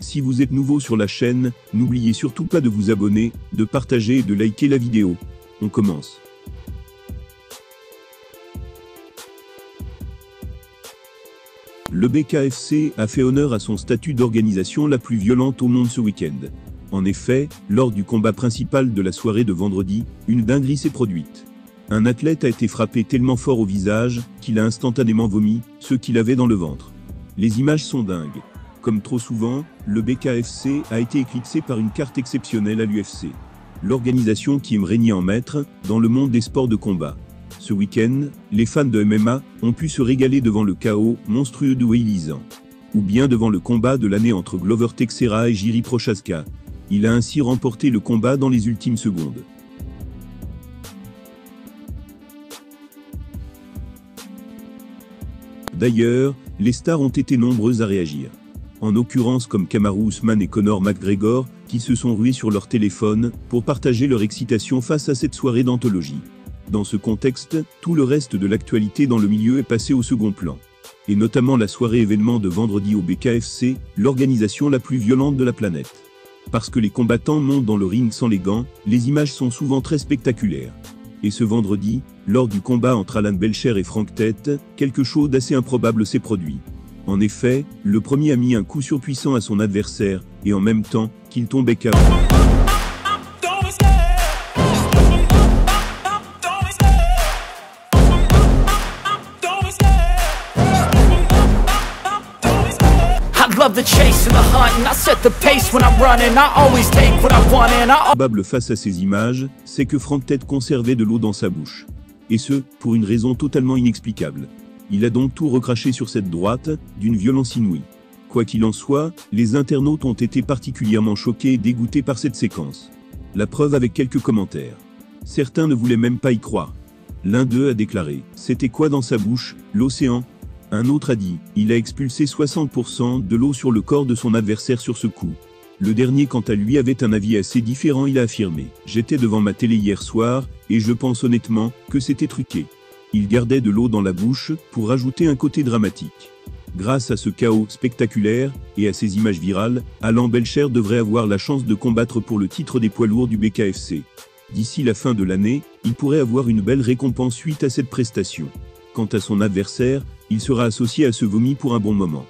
Si vous êtes nouveau sur la chaîne, n'oubliez surtout pas de vous abonner, de partager et de liker la vidéo. On commence. Le BKFC a fait honneur à son statut d'organisation la plus violente au monde ce week-end. En effet, lors du combat principal de la soirée de vendredi, une dinguerie s'est produite. Un athlète a été frappé tellement fort au visage, qu'il a instantanément vomi, ce qu'il avait dans le ventre. Les images sont dingues. Comme trop souvent, le BKFC a été éclipsé par une carte exceptionnelle à l'UFC. L'organisation qui aime régner en maître, dans le monde des sports de combat. Ce week-end, les fans de MMA ont pu se régaler devant le chaos monstrueux de Weili Zhang. Ou bien devant le combat de l'année entre Glover Teixeira et Jiri Prochazka. Il a ainsi remporté le combat dans les ultimes secondes. D'ailleurs, les stars ont été nombreuses à réagir. En l'occurrence comme Kamaru Usman et Conor McGregor, qui se sont rués sur leur téléphone pour partager leur excitation face à cette soirée d'anthologie. Dans ce contexte, tout le reste de l'actualité dans le milieu est passé au second plan. Et notamment la soirée événement de vendredi au BKFC, l'organisation la plus violente de la planète. Parce que les combattants montent dans le ring sans les gants, les images sont souvent très spectaculaires. Et ce vendredi, lors du combat entre Alan Belcher et Frank Tate, quelque chose d'assez improbable s'est produit. En effet, le premier a mis un coup surpuissant à son adversaire, et en même temps, qu'il tombait KO. Probable face à ces images, c'est que Frank Tate conservait de l'eau dans sa bouche. Et ce, pour une raison totalement inexplicable. Il a donc tout recraché sur cette droite, d'une violence inouïe. Quoi qu'il en soit, les internautes ont été particulièrement choqués et dégoûtés par cette séquence. La preuve avec quelques commentaires. Certains ne voulaient même pas y croire. L'un d'eux a déclaré « C'était quoi dans sa bouche, l'océan ?» Un autre a dit « Il a expulsé 60% de l'eau sur le corps de son adversaire sur ce coup ». Le dernier quant à lui avait un avis assez différent, il a affirmé « J'étais devant ma télé hier soir, et je pense honnêtement que c'était truqué. Il gardait de l'eau dans la bouche pour rajouter un côté dramatique. » Grâce à ce chaos spectaculaire, et à ces images virales, Alan Belcher devrait avoir la chance de combattre pour le titre des poids lourds du BKFC. D'ici la fin de l'année, il pourrait avoir une belle récompense suite à cette prestation. Quant à son adversaire, il sera associé à ce vomi pour un bon moment.